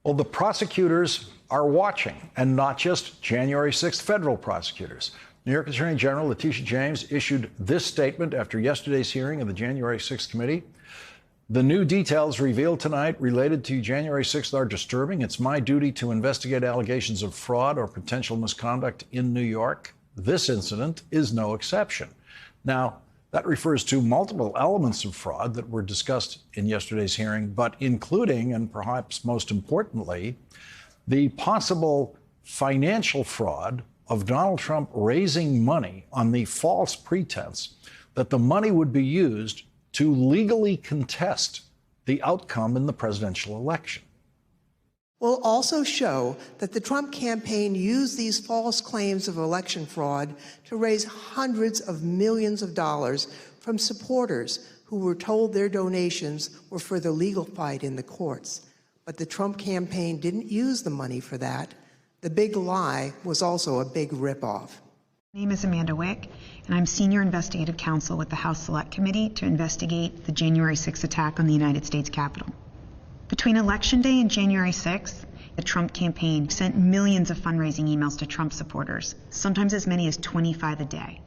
Well, the prosecutors are watching, and not just January 6th federal prosecutors. New York Attorney General Letitia James issued this statement after yesterday's hearing of the January 6th committee. The new details revealed tonight related to January 6th are disturbing. It's my duty to investigate allegations of fraud or potential misconduct in New York. This incident is no exception. Now, that refers to multiple elements of fraud that were discussed in yesterday's hearing, but including, and perhaps most importantly, the possible financial fraud of Donald Trump raising money on the false pretense that the money would be used to legally contest the outcome in the presidential election. Will also show that the Trump campaign used these false claims of election fraud to raise hundreds of millions of dollars from supporters who were told their donations were for the legal fight in the courts. But the Trump campaign didn't use the money for that. The big lie was also a big ripoff. My name is Amanda Wick, and I'm Senior Investigative Counsel with the House Select Committee to investigate the January 6th attack on the United States Capitol. Between Election Day and January 6th, the Trump campaign sent millions of fundraising emails to Trump supporters, sometimes as many as 25 a day.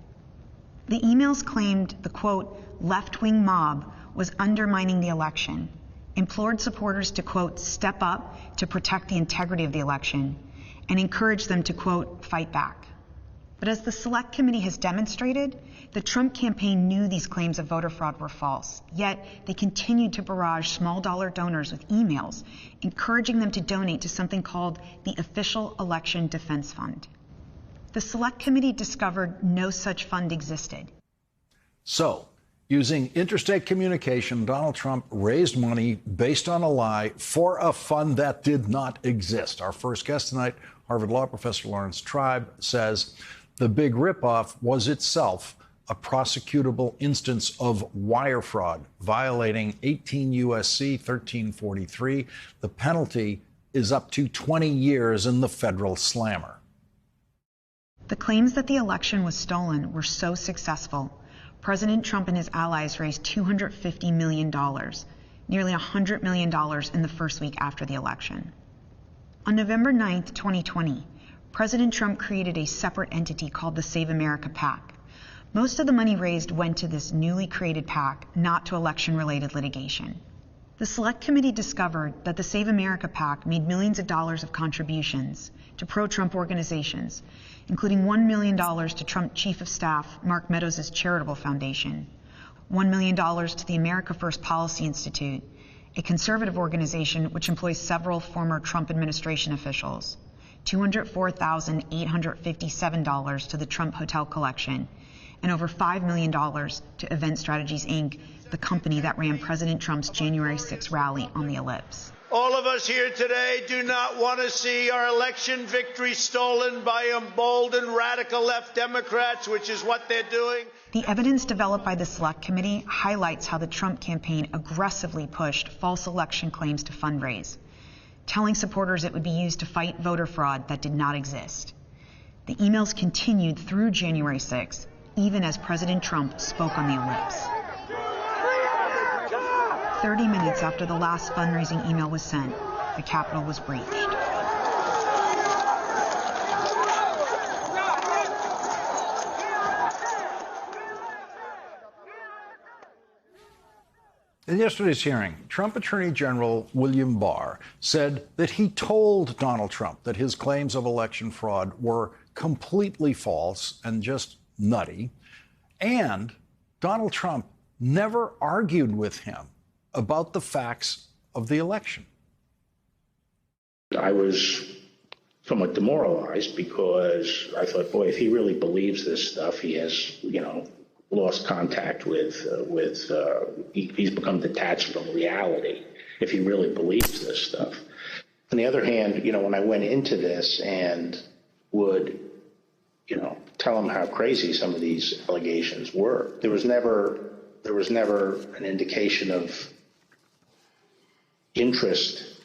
The emails claimed the, quote, left-wing mob was undermining the election, implored supporters to, quote, step up to protect the integrity of the election, and encouraged them to, quote, fight back. But as the Select Committee has demonstrated, the Trump campaign knew these claims of voter fraud were false, yet they continued to barrage small-dollar donors with emails, encouraging them to donate to something called the Official Election Defense Fund. The Select Committee discovered no such fund existed. So, using interstate communication, Donald Trump raised money based on a lie for a fund that did not exist. Our first guest tonight, Harvard Law professor Laurence Tribe, says the big ripoff was itself a prosecutable instance of wire fraud, violating 18 U.S.C. 1343. The penalty is up to 20 years in the federal slammer. The claims that the election was stolen were so successful, President Trump and his allies raised $250 million, nearly $100 million in the first week after the election. On November 9th, 2020, President Trump created a separate entity called the Save America PAC. Most of the money raised went to this newly created PAC, not to election-related litigation. The Select Committee discovered that the Save America PAC made millions of dollars of contributions to pro-Trump organizations, including $1 million to Trump Chief of Staff Mark Meadows' charitable foundation, $1 million to the America First Policy Institute, a conservative organization which employs several former Trump administration officials, $204,857 to the Trump Hotel Collection, and over $5 million to Event Strategies, Inc., the company that ran President Trump's January 6th rally on the Ellipse. All of us here today do not want to see our election victory stolen by emboldened radical left Democrats, which is what they're doing. The evidence developed by the Select Committee highlights how the Trump campaign aggressively pushed false election claims to fundraise, telling supporters it would be used to fight voter fraud that did not exist. The emails continued through January 6th, even as President Trump spoke on the Ellipse. 30 minutes after the last fundraising email was sent, the Capitol was breached. In yesterday's hearing, Trump Attorney General William Barr said that he told Donald Trump that his claims of election fraud were completely false and just nutty, and Donald Trump never argued with him about the facts of the election. I was somewhat demoralized because I thought, boy, if he really believes this stuff, he has, lost contact with he's become detached from reality if he really believes this stuff. On the other hand, when I went into this and would, tell him how crazy some of these allegations were, there was never an indication of interest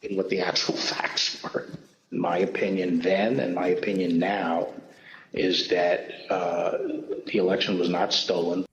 in what the actual facts were. My opinion then and my opinion now is that the election was not stolen.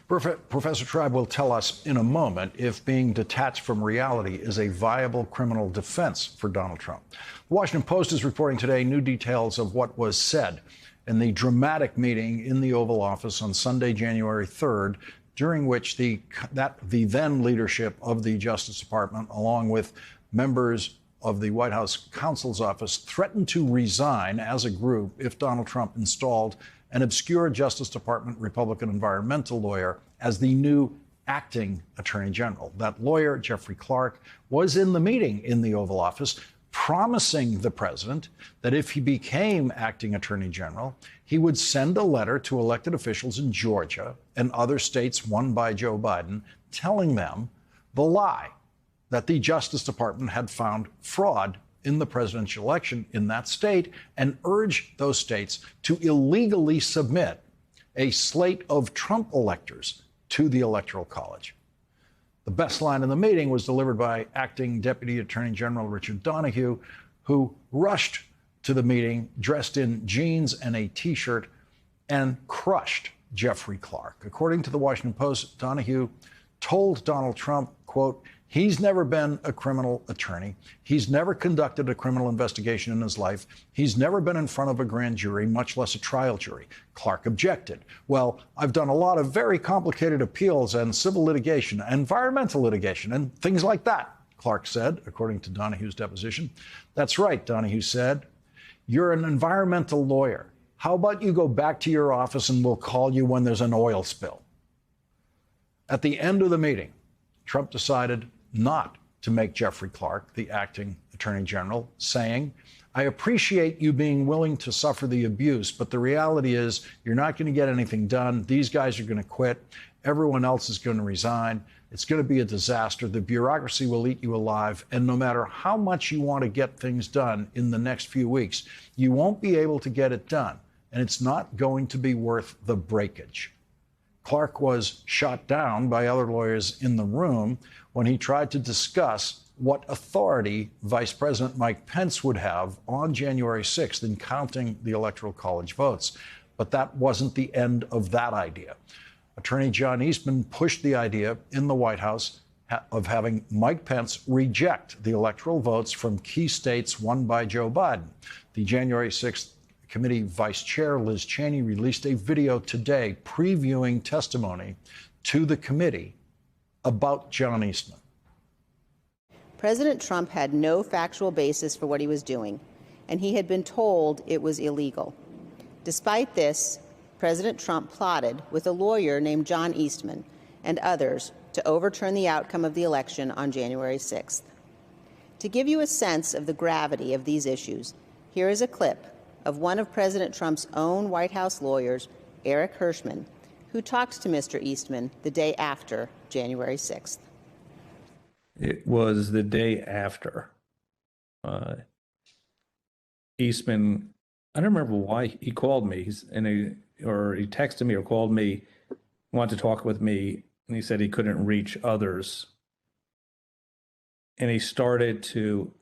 Professor Tribe will tell us in a moment if being detached from reality is a viable criminal defense for Donald Trump. The Washington Post is reporting today new details of what was said in the dramatic meeting in the Oval Office on Sunday, January 3rd, during which the then leadership of the Justice Department, along with members of the White House counsel's office, threatened to resign as a group if Donald Trump installed an obscure Justice Department Republican environmental lawyer as the new acting Attorney General. That lawyer, Jeffrey Clark, was in the meeting in the Oval Office, promising the president that if he became acting Attorney General, he would send a letter to elected officials in Georgia and other states won by Joe Biden, telling them the lie that the Justice Department had found fraud in the presidential election in that state, and urge those states to illegally submit a slate of Trump electors to the Electoral College. The best line in the meeting was delivered by acting Deputy Attorney General Richard Donoghue, who rushed to the meeting dressed in jeans and a T-shirt and crushed Jeffrey Clark. According to the Washington Post, Donoghue told Donald Trump, quote, "He's never been a criminal attorney. He's never conducted a criminal investigation in his life. He's never been in front of a grand jury, much less a trial jury." Clark objected. "Well, I've done a lot of very complicated appeals and civil litigation, environmental litigation, and things like that," Clark said, according to Donoghue's deposition. "That's right," Donoghue said. "You're an environmental lawyer. How about you go back to your office and we'll call you when there's an oil spill?" At the end of the meeting, Trump decided not to make Jeffrey Clark the acting Attorney General, saying, "I appreciate you being willing to suffer the abuse, but the reality is you're not going to get anything done. These guys are going to quit. Everyone else is going to resign. It's going to be a disaster. The bureaucracy will eat you alive. And no matter how much you want to get things done in the next few weeks, you won't be able to get it done. And it's not going to be worth the breakage." Clark was shot down by other lawyers in the room when he tried to discuss what authority Vice President Mike Pence would have on January 6th in counting the Electoral College votes. But that wasn't the end of that idea. Attorney John Eastman pushed the idea in the White House of having Mike Pence reject the electoral votes from key states won by Joe Biden. The January 6th Committee Vice Chair Liz Cheney released a video today previewing testimony to the committee about John Eastman. President Trump had no factual basis for what he was doing, and he had been told it was illegal. Despite this, President Trump plotted with a lawyer named John Eastman and others to overturn the outcome of the election on January 6th. To give you a sense of the gravity of these issues, here is a clip of one of President Trump's own White House lawyers, Eric Hirschman, who talked to Mr. Eastman the day after January 6th. It was the day after. Eastman, I don't remember why he called me, or he texted me or called me, wanted to talk with me, and he said he couldn't reach others. And he started to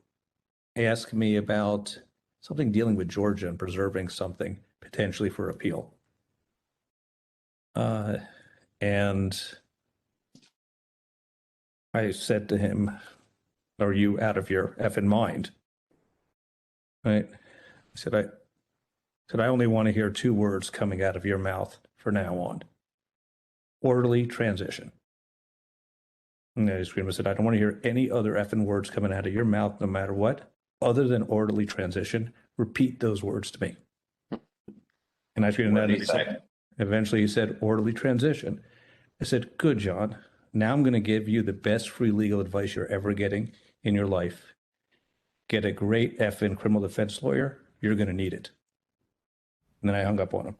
ask me about something dealing with Georgia and preserving something potentially for appeal. And I said to him, "Are you out of your effing mind?" Right? I said, I only want to hear two words coming out of your mouth from now on: orderly transition. And I screamed, I said, "I don't want to hear any other effing words coming out of your mouth, no matter what, other than orderly transition. Repeat those words to me." And I screamed that, and he said, eventually he said, "Orderly transition." I said, "Good, John. Now I'm going to give you the best free legal advice you're ever getting in your life. Get a great effing criminal defense lawyer. You're going to need it." And then I hung up on him.